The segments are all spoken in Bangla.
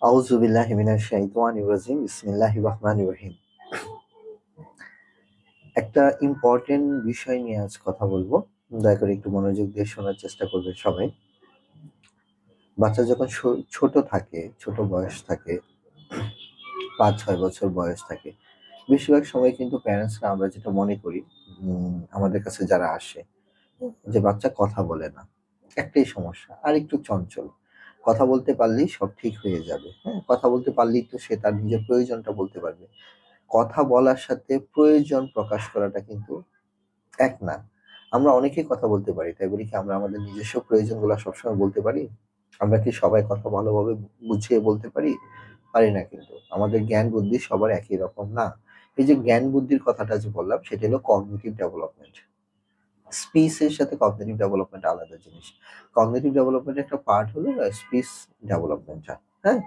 আউযু বিল্লাহি মিনাশ শাইতানির রাজিম। বিসমিল্লাহির রহমানির রহিম। একটা ইম্পর্টেন্ট বিষয় নিয়ে আজ কথা বলবো। দয়া করে একটু মনোযোগ দিয়ে শোনার চেষ্টা করবেন সবাই। বাচ্চা যখন ছোট থাকে, ছোট বয়স থাকে, ৫-৬ বছর বয়স থাকে, বেশিরভাগ সময় কিন্তু প্যারেন্টসরা আমরা যেটা মনে করি, আমাদের কাছে যারা আসে, যে বাচ্চা কথা বলে না। একটাই সমস্যা, আরেকটু চঞ্চল। কথা বলতে পারলেই সব ঠিক হয়ে যাবে। হ্যাঁ? কথা বলতে পারলেই তো সে তার নিজের প্রয়োজনটা বলতে পারবে। কথা বলার সাথে প্রয়োজন প্রকাশ করাটা কিন্তু এক না। আমরা অনেকেই কথা বলতে পারি। তাই বলে কি আমরা আমাদের নিজস্ব প্রয়োজনগুলা সবসময় বলতে পারি? আমরা কি সবাই কথা ভালোভাবে বুঝিয়ে বলতে পারি? পারি না কিন্তু। আমাদের জ্ঞান বুদ্ধি সবার একই রকম না। এই যে জ্ঞান বুদ্ধির কথাটা যে বললাম সেটা হলো কগনিটিভ ডেভেলপমেন্ট। স্পিচ এর সাথে কগনিটিভ ডেভেলপমেন্ট আলাদা জিনিস। কগনিটিভ ডেভেলপমেন্টের একটা পার্ট হলো স্পিচ ডেভেলপমেন্টটা। হ্যাঁ?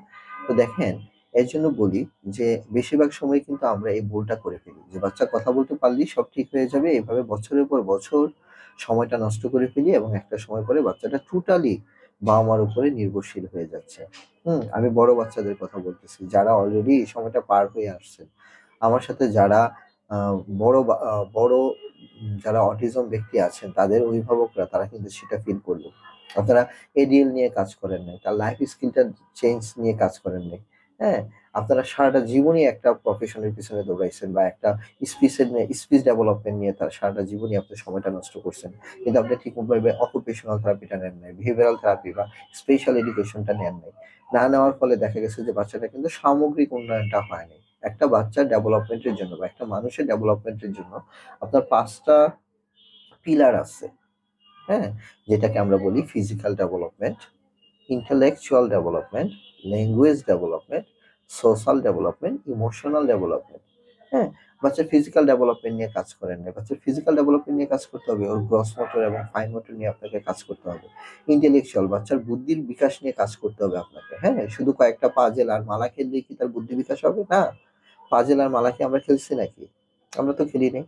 তো দেখেন, এর জন্য বলি যে বেশিরভাগ সময় কিন্তু আমরা এই ভুলটা করে ফেলি। যে বাচ্চা কথা বলতে পারলেই সব ঠিক হয়ে যাবে। এভাবে বছরের পর বছর সময়টা নষ্ট করে ফেলি এবং একটা সময় পরে বাচ্চাটা টোটালি বাবা-মার উপরে নির্ভরশীল হয়ে যাচ্ছে। আমি বড় বাচ্চাদের কথা বলতেছি, যারা অলরেডি এই সময়টা পার হয়ে আসছেন। আমার সাথে যারা আ বড় যারা অটিজম ব্যক্তি আছেন তাদের অভিভাবকরা তারা কিন্তু সেটা ফিল করলো। আপনারা এডিএল নিয়ে কাজ করেন নাই। তার লাইফ স্কিলটা চেঞ্জ নিয়ে কাজ করেন নাই। হ্যাঁ? আপনারা সারাটা জীবনই একটা প্রফেশনের পিছনে দৌড়াইছেন বা একটা স্পিচ ডেভেলপমেন্ট নিয়ে তার সারাটা জীবনই আপনি সময়টা নষ্ট করছেন। কিন্তু আপনি ঠিকভাবে অকুপেশনাল থেরাপিটা নেন নাই, বিহেভিয়ারাল থেরাপি বা স্পেশাল এডুকেশনটা নেন নাই। না নেওয়ার ফলে দেখা গেছে যে বাচ্চাটা কিন্তু সামগ্রিক উন্নয়নটা হয়নি। একটা বাচ্চার ডেভেলপমেন্টের জন্য বা একটা মানুষের ডেভেলপমেন্টের জন্য আপনার ৫ টা পিলার আছে। হ্যাঁ? যেটাকে আমরা বলি physical development, intellectual development, language development, social development, emotional development. হ্যাঁ? বাচ্চার ফিজিক্যাল ডেভেলপমেন্ট নিয়ে কাজ করেন নাই। বাচ্চার ফিজিক্যাল ডেভেলপমেন্ট নিয়ে কাজ করতে হবে। ওর গ্রস মোটর এবং ফাইন মোটর নিয়ে আপনাকে কাজ করতে হবে। ইন্টেলেকচুয়াল বাচ্চার বুদ্ধির বিকাশ নিয়ে কাজ করতে হবে আপনাকে। হ্যাঁ? শুধু কয়েকটা পাজল আর মালা খেললেই কি তার বুদ্ধি বিকাশ হবে? না। পাজল আর মালা কি আমরা খেলছি নাকি? আমরা তো খেলি নাই।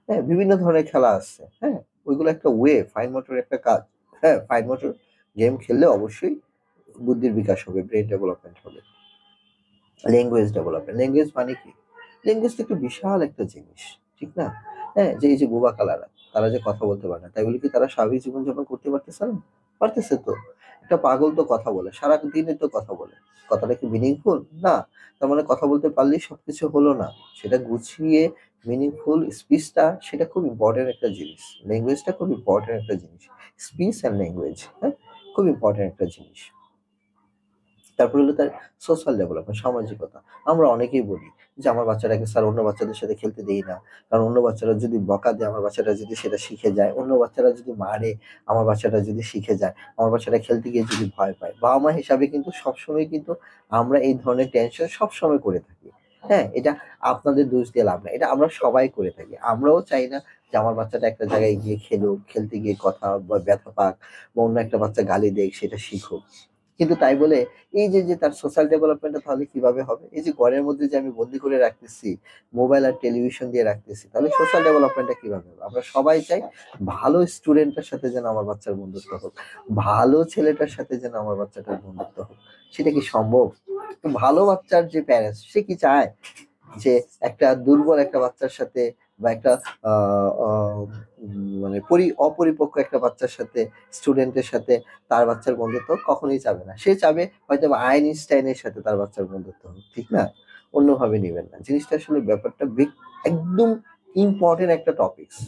হ্যাঁ? বিভিন্ন ধরনের খেলা আছে। হ্যাঁ? ওইগুলো একটা ফাইন মোটরের একটা কাজ। হ্যাঁ? ফাইন মোটর গেম খেললে অবশ্যই বুদ্ধির বিকাশ হবে, ব্রেইন ডেভেলপমেন্ট হবে। Language development. ল্যাঙ্গুয়েজ মানে কি? ল্যাঙ্গুয়েজ তো একটা বিশাল একটা জিনিস। ঠিক না? হ্যাঁ? যে এই যে বোবা কালারা, তারা যে কথা বলতে পারে না। তাই বলে কি তারা স্বাভাবিক জীবনযাপন করতে পারতেছে না? পারতেছে তো। একটা পাগল তো কথা বলে। সারাদিনই তো কথা বলে। কথাটা কি মিনিংফুল? না। তার মানে কথা বলতে পারলেই সবকিছু হলো না। সেটা গুছিয়ে মিনিংফুল স্পিচটা সেটা খুব ইম্পোর্টেন্ট একটা জিনিস। ল্যাঙ্গুয়েজটা খুব ইম্পোর্টেন্ট একটা জিনিস। স্পিচ অ্যান্ড ল্যাঙ্গুয়েজ, হ্যাঁ? খুব ইম্পোর্টেন্ট একটা জিনিস। তারপরে হলো তার সোশ্যাল ডেভেলপমেন্ট, সামাজিকতা। আমরা অনেকেই বলি যে, "আমার বাচ্চাটাকে স্যার অন্য বাচ্চাদের সাথে খেলতে দেই না। কারণ অন্য বাচ্চারা যদি বকা দেয়, আমার বাচ্চাটা যদি সেটা শিখে যায়। অন্য বাচ্চারা যদি মারে, আমার বাচ্চাটা যদি শিখে যায়। আমার বাচ্চাটা খেলতে গিয়ে যদি ভয় পায়।" বাবা-মা হিসাবে কিন্তু সবসময় কিন্তু আমরা এই ধরনের টেনশন সবসময় করে থাকি। হ্যাঁ? এটা আপনাদের দোষ দিয়ে লাভ নাই। এটা আমরা সবাই করে থাকি। আমরাও চাই না যে আমার বাচ্চাটা একটা জায়গায় গিয়ে খেলুক, খেলতে গিয়ে কথা বা ব্যথা পাক বা অন্য একটা বাচ্চা গালি দেক, সেটা শিখুক। কিন্তু তাই বলে এই যে তার সোশ্যাল ডেভেলপমেন্টটা তাহলে কিভাবে হবে? এই যে ঘরের মধ্যে যে আমি বন্দি করে রাখতেছি, মোবাইল আর টেলিভিশন দিয়ে রাখতেছি, তাহলে সোশ্যাল ডেভেলপমেন্টটা কিভাবে হবে? আমরা সবাই চাই ভালো স্টুডেন্টের সাথে যেন আমার বাচ্চার বন্ধুত্ব হোক। ভালো ছেলেটার সাথে যেন আমার বাচ্চাটার বন্ধুত্ব হোক। সেটা কি সম্ভব? তো ভালো বাচ্চার যে প্যারেন্টস সে কি চায় যে একটা দুর্বল একটা বাচ্চার সাথে বা একটা আ আ মানে অপরিপক্ক একটা বাচ্চার সাথে, স্টুডেন্টের সাথে তার বাচ্চার বন্ধুত্ব কখনোই চাবে না। সে চাবে হয়তোবা আইনস্টাইনের সাথে তার বাচ্চার বন্ধুত্ব হোক। ঠিক না? অন্যভাবে নিবেন না। জিনিসটা আসলে ব্যাপারটা একদম ইম্পোর্টেন্ট একটা টপিকস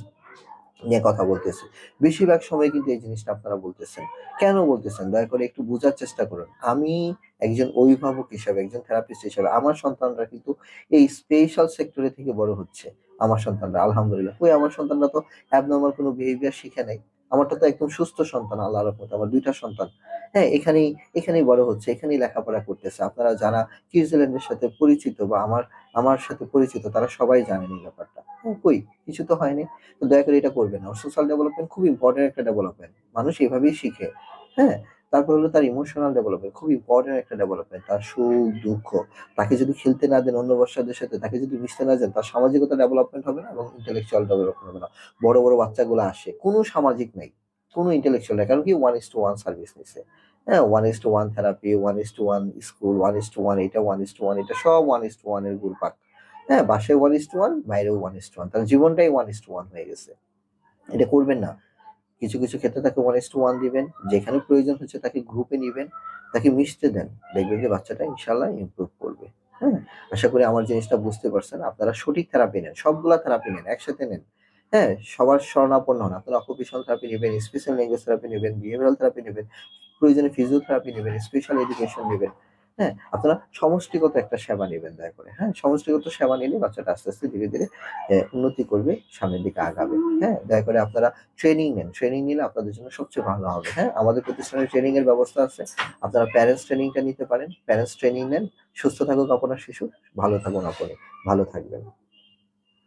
নিয়ে কথা বলতেছি। বেশিরভাগ সময় কিন্তু এই জিনিসটা আপনারা বলতেছেন। কেন বলতেছেন? দয়া করে একটু বুঝার চেষ্টা করুন। আমি একজন অভিভাবক হিসাবে, একজন থেরাপিস্ট হিসাবে আমার সন্তানরা কিন্তু এই স্পেশাল সেক্টরে থেকে বড় হচ্ছে। আমার সন্তানরা আলহামদুলিল্লাহ। কই আমার সন্তানরা তো অ্যাবনরমাল কোনো বিহেভিয়ার শিখে নাই। আমারটা তো একদম সুস্থ সন্তান আল্লাহর রহমতে। আমার ২ টা সন্তান। হ্যাঁ? এখানেই বড় হচ্ছে, এখানেই লেখাপড়া করতেছে। আপনারা যারা কিডসল্যান্ড এর সাথে পরিচিত বা আমার সাথে পরিচিত তারা সবাই জানেন এই ব্যাপারটা। কই? কিছু তো হয়নি। তো দয়া করে এটা করবেন না। ওর সোশ্যাল ডেভেলপমেন্ট খুব ইম্পোর্টেন্ট একটা ডেভেলপমেন্ট। মানুষ এভাবেই শিখে। হ্যাঁ? তারপর হলো তার ইমোশনাল ডেভেলপমেন্ট খুব ইম্পোর্টেন্ট একটা ডেভেলপমেন্ট। তার সুখ, দুঃখ। তাকে যদি খেলতে না দেন অন্য বাচ্চাদের সাথে, তাকে যদি মিশতে না দেন, তার সামাজিকতা ডেভেলপমেন্ট হবে না এবং ইন্টেলেকচুয়াল ডেভেলপমেন্ট হবে না। বড় বাচ্চাগুলো আসে। কোনো সামাজিক নাই। কোনো ইন্টেলেকচুয়াল নাই। কারণ কি 1:1 সার্ভিস নিছে। হ্যাঁ, 1:1 থেরাপি, 1:1 স্কুল, 1:1 এটা, 1:1 এটা, সব 1:1 এর ঘুরপাক। হ্যাঁ, বাসায় 1:1, বাইরেও 1:1, তাহলে জীবনটাই 1:1 হয়ে গেছে। এটা করবেন না। কিছু, কিছু ক্ষেত্রে তাকে 1:1 দিবেন। যেখানে প্রয়োজন হচ্ছে তাকে গ্রুপে নিবেন, তাকে মিশতে দেন। দেখবেন যে বাচ্চাটা ইনশাআল্লাহ ইমপ্রুভ করবে। হ্যাঁ? আশা করি আমার জিনিসটা বুঝতে পারছেন। আপনারা সঠিক থেরাপি নেন। সবগুলা থেরাপি নেন, একসাথে নেন। হ্যাঁ? সবার শরণাপন্ন হন। আপনারা অকুপেশনাল থেরাপি নিবেন, স্পেশাল ল্যাঙ্গুয়েজ থেরাপি নিবেন, বিহেভিয়ারাল থেরাপি নিবেন, প্রয়োজনে ফিজিওথেরাপি নিবেন, স্পেশাল এডুকেশন নিবেন। হ্যাঁ? আপনারা সমষ্টিগত একটা সেবা নিবেন দয়া করে। হ্যাঁ? সমষ্টিগত সেবা নিলে বাচ্চাটা আস্তে, আস্তে ধীরে, ধীরে উন্নতি করবে, সামনের দিকে আগাবে। হ্যাঁ? দয়া করে আপনারা ট্রেনিং নেন। ট্রেনিং নিলে আপনাদের জন্য সবচেয়ে ভালো হবে। হ্যাঁ? আমাদের প্রতিষ্ঠানে ট্রেনিং এর ব্যবস্থা আছে। আপনারা প্যারেন্টস ট্রেনিংটা নিতে পারেন। প্যারেন্টস ট্রেনিং নেন। সুস্থ থাকুক আপনার শিশু, ভালো থাকুন আপনি। ভালো থাকবেন।